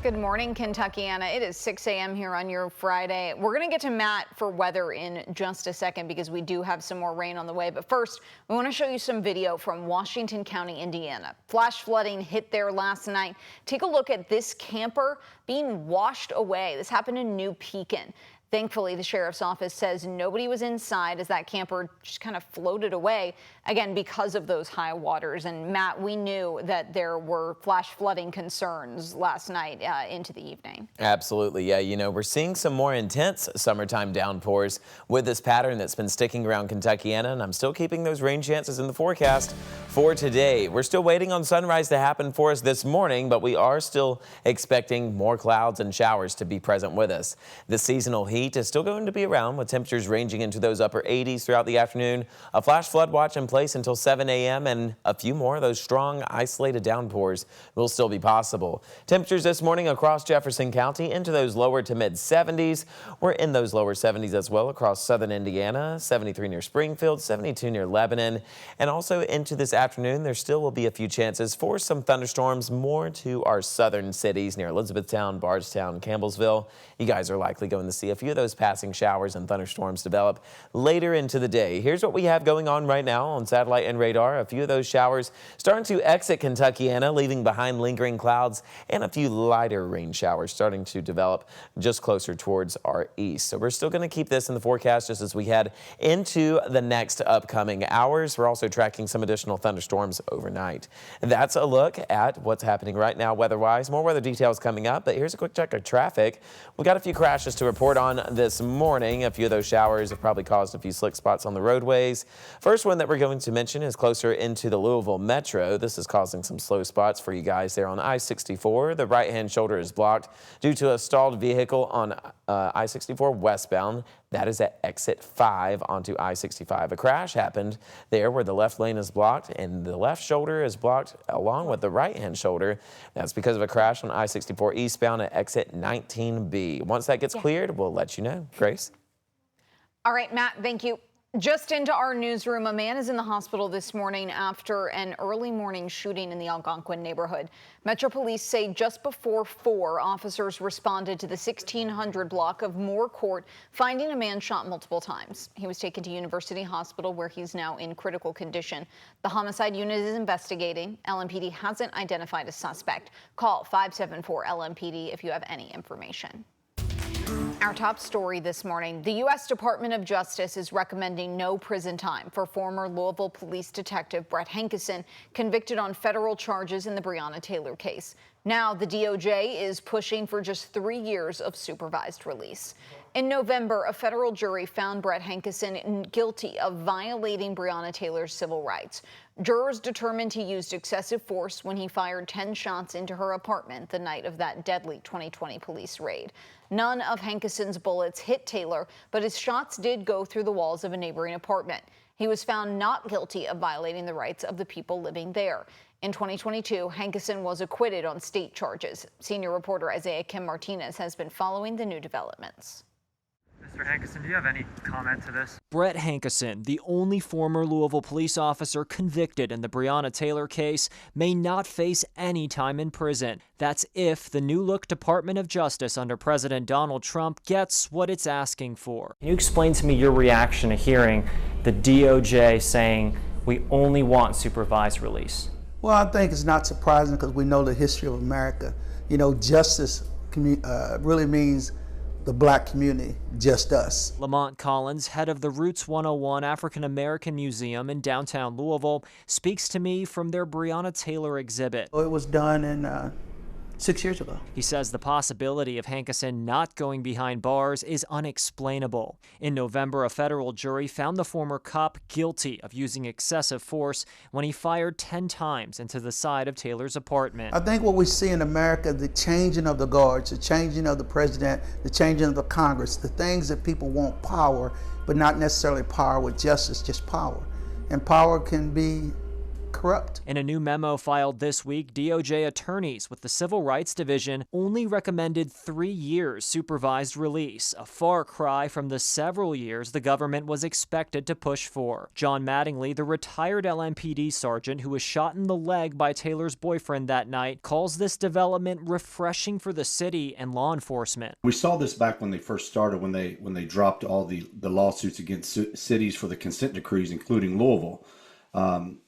Good morning, Kentuckiana. It is 6 a.m. here on your Friday. We're going to get to Matt for weather in just a second because we do have some more rain on the way. But first, we want to show you some video from Washington County, Indiana. Flash flooding hit there last night. Take a look at this camper being washed away. This happened in New Pekin. Thankfully, the sheriff's office says nobody was inside as that camper just kind of floated away, again, because of those high waters. And Matt, we knew that there were flash flooding concerns last night into the evening. Absolutely. Yeah, you know, we're seeing some more intense summertime downpours with this pattern that's been sticking around Kentuckiana, and I'm still keeping those rain chances in the forecast for today. We're still waiting on sunrise to happen for us this morning, but we are still expecting more clouds and showers to be present with us. The seasonal heat is still going to be around with temperatures ranging into those upper 80s throughout the afternoon. A flash flood watch in place until 7 a.m. and a few more of those strong isolated downpours will still be possible. Temperatures this morning across Jefferson County into those lower to mid 70s. We're in those lower 70s as well across southern Indiana, 73 near Springfield, 72 near Lebanon, and also into this afternoon there still will be a few chances for some thunderstorms more to our southern cities near Elizabethtown, Bardstown, Campbellsville. You guys are likely going to see a few of those passing showers and thunderstorms develop later into the day. Here's what we have going on right now on satellite and radar. A few of those showers starting to exit Kentuckiana, leaving behind lingering clouds, and a few lighter rain showers starting to develop just closer towards our east. So we're still going to keep this in the forecast just as we head into the next upcoming hours. We're also tracking some additional thunderstorms overnight. And that's a look at what's happening right now weather-wise. More weather details coming up, but here's a quick check of traffic. We got a few crashes to report on this morning. A few of those showers have probably caused a few slick spots on the roadways. First one that we're going to mention is closer into the Louisville Metro. This is causing some slow spots for you guys there on I-64. The right-hand shoulder is blocked due to a stalled vehicle on I-64 westbound. That is at exit 5 onto I-65. A crash happened there where the left lane is blocked and the left shoulder is blocked along with the right-hand shoulder. That's because of a crash on I-64 eastbound at exit 19B. Once that gets cleared, we'll let you know. Grace? All right, Matt, thank you. Just into our newsroom, a man is in the hospital this morning after an early morning shooting in the Algonquin neighborhood. Metro Police say just before 4, officers responded to the 1600 block of Moore Court, finding a man shot multiple times. He was taken to University Hospital, where he's now in critical condition. The homicide unit is investigating. LMPD hasn't identified a suspect. Call 574-LMPD if you have any information. Our top story this morning, the U.S. Department of Justice is recommending no prison time for former Louisville police detective Brett Hankison, convicted on federal charges in the Breonna Taylor case. Now the DOJ is pushing for just 3 years of supervised release. In November, a federal jury found Brett Hankison guilty of violating Breonna Taylor's civil rights. Jurors determined he used excessive force when he fired 10 shots into her apartment the night of that deadly 2020 police raid. None of Hankison's bullets hit Taylor, but his shots did go through the walls of a neighboring apartment. He was found not guilty of violating the rights of the people living there. In 2022, Hankison was acquitted on state charges. Senior reporter Isaiah Kim Martinez has been following the new developments. Mr. Hankison, do you have any comment to this? Brett Hankison, the only former Louisville police officer convicted in the Breonna Taylor case, may not face any time in prison. That's if the new-look Department of Justice under President Donald Trump gets what it's asking for. Can you explain to me your reaction to hearing the DOJ saying we only want supervised release? Well, I think it's not surprising because we know the history of America. You know, justice really means the black community, just us. Lamont Collins, head of the Roots 101 African American Museum in downtown Louisville, speaks to me from their Breonna Taylor exhibit. It was done in 6 years ago. He says the possibility of Hankison not going behind bars is unexplainable. In November, a federal jury found the former cop guilty of using excessive force when he fired 10 times into the side of Taylor's apartment. I think what we see in America, the changing of the guards, the changing of the president, the changing of the Congress, the things that people want power, but not necessarily power with justice, just power. And power can be corrupt. In a new memo filed this week, DOJ attorneys with the Civil Rights Division only recommended 3 years supervised release, a far cry from the several years the government was expected to push for. John Mattingly, the retired LMPD sergeant who was shot in the leg by Taylor's boyfriend that night, calls this development refreshing for the city and law enforcement. We saw this back when they first started, when they dropped all the lawsuits against cities for the consent decrees, including Louisville.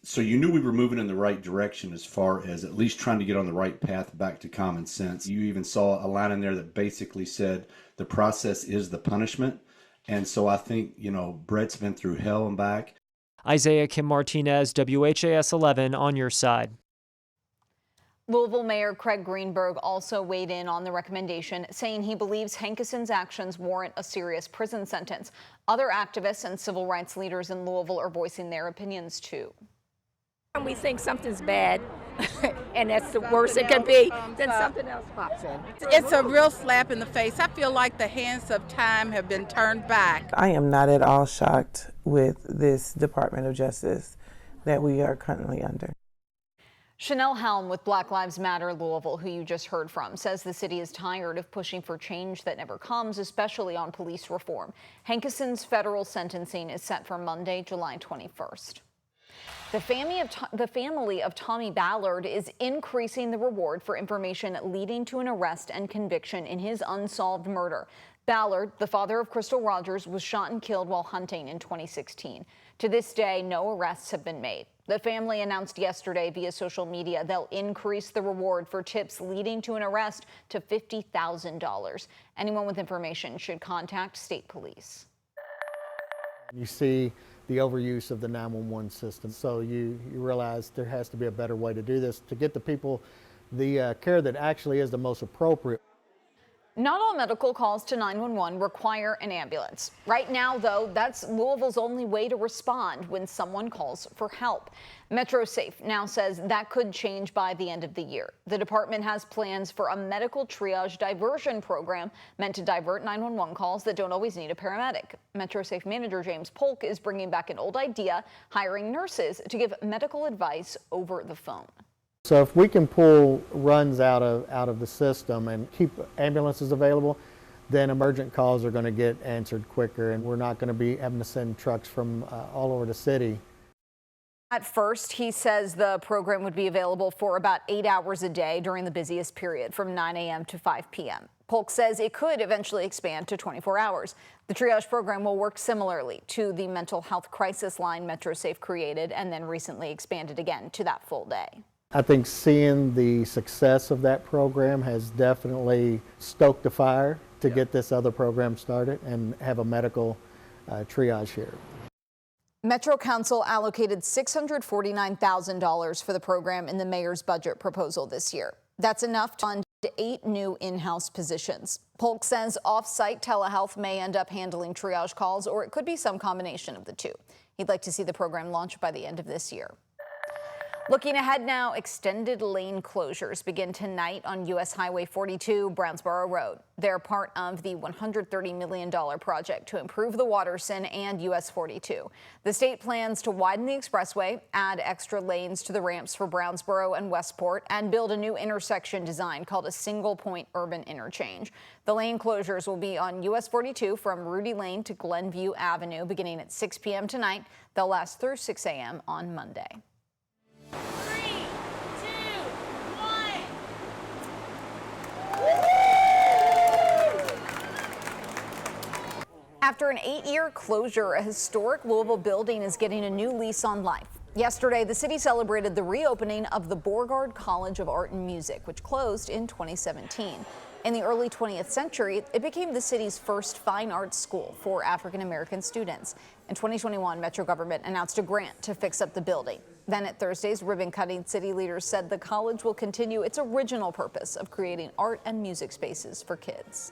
So you knew we were moving in the right direction as far as at least trying to get on the right path back to common sense. You even saw a line in there that basically said the process is the punishment. And so I think, Brett's been through hell and back. Isaiah Kim Martinez, WHAS11 on your side. Louisville Mayor Craig Greenberg also weighed in on the recommendation, saying he believes Hankison's actions warrant a serious prison sentence. Other activists and civil rights leaders in Louisville are voicing their opinions, too. When we think something's bad, and that's the worst it can be, then something else pops in. It's a real slap in the face. I feel like the hands of time have been turned back. I am not at all shocked with this Department of Justice that we are currently under. Chanel Helm with Black Lives Matter Louisville, who you just heard from, says the city is tired of pushing for change that never comes, especially on police reform. Hankison's federal sentencing is set for Monday, July 21st. The family of Tommy Ballard is increasing the reward for information leading to an arrest and conviction in his unsolved murder. Ballard, the father of Crystal Rogers, was shot and killed while hunting in 2016. To this day, no arrests have been made. The family announced yesterday via social media they'll increase the reward for tips leading to an arrest to $50,000. Anyone with information should contact state police. You see the overuse of the 911 system, so you realize there has to be a better way to do this to get the people the care that actually is the most appropriate. Not all medical calls to 911 require an ambulance. Right now, though, that's Louisville's only way to respond when someone calls for help. MetroSafe now says that could change by the end of the year. The department has plans for a medical triage diversion program meant to divert 911 calls that don't always need a paramedic. MetroSafe manager James Polk is bringing back an old idea, hiring nurses to give medical advice over the phone. So if we can pull runs out of the system and keep ambulances available, then emergent calls are going to get answered quicker, and we're not going to be having to send trucks from all over the city. At first, he says the program would be available for about 8 hours a day during the busiest period from 9 a.m. to 5 p.m. Polk says it could eventually expand to 24 hours. The triage program will work similarly to the mental health crisis line MetroSafe created and then recently expanded again to that full day. I think seeing the success of that program has definitely stoked the fire to get this other program started and have a medical triage here. Metro Council allocated $649,000 for the program in the mayor's budget proposal this year. That's enough to fund 8 new in-house positions. Polk says off-site telehealth may end up handling triage calls, or it could be some combination of the two. He'd like to see the program launched by the end of this year. Looking ahead now, extended lane closures begin tonight on U.S. Highway 42, Brownsboro Road. They're part of the $130 million project to improve the Watterson and U.S. 42. The state plans to widen the expressway, add extra lanes to the ramps for Brownsboro and Westport, and build a new intersection design called a single-point urban interchange. The lane closures will be on U.S. 42 from Rudy Lane to Glenview Avenue beginning at 6 p.m. tonight. They'll last through 6 a.m. on Monday. 3, 2, 1. After an 8-year closure, a historic Louisville building is getting a new lease on life. Yesterday, the city celebrated the reopening of the Beauregard College of Art and Music, which closed in 2017. In the early 20th century, it became the city's first fine arts school for African-American students. In 2021, Metro government announced a grant to fix up the building. Then at Thursday's ribbon cutting, city leaders said the college will continue its original purpose of creating art and music spaces for kids.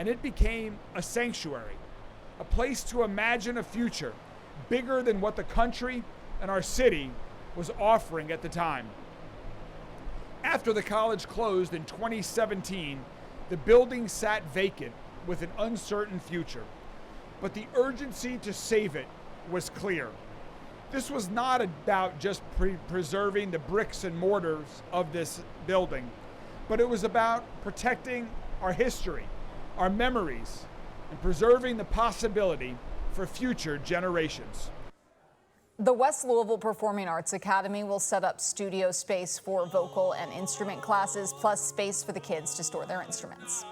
And it became a sanctuary, a place to imagine a future bigger than what the country and our city was offering at the time. After the college closed in 2017, the building sat vacant with an uncertain future. But the urgency to save it was clear. This was not about just preserving the bricks and mortars of this building, but it was about protecting our history, our memories, and preserving the possibility for future generations. The West Louisville Performing Arts Academy will set up studio space for vocal and instrument classes, plus space for the kids to store their instruments.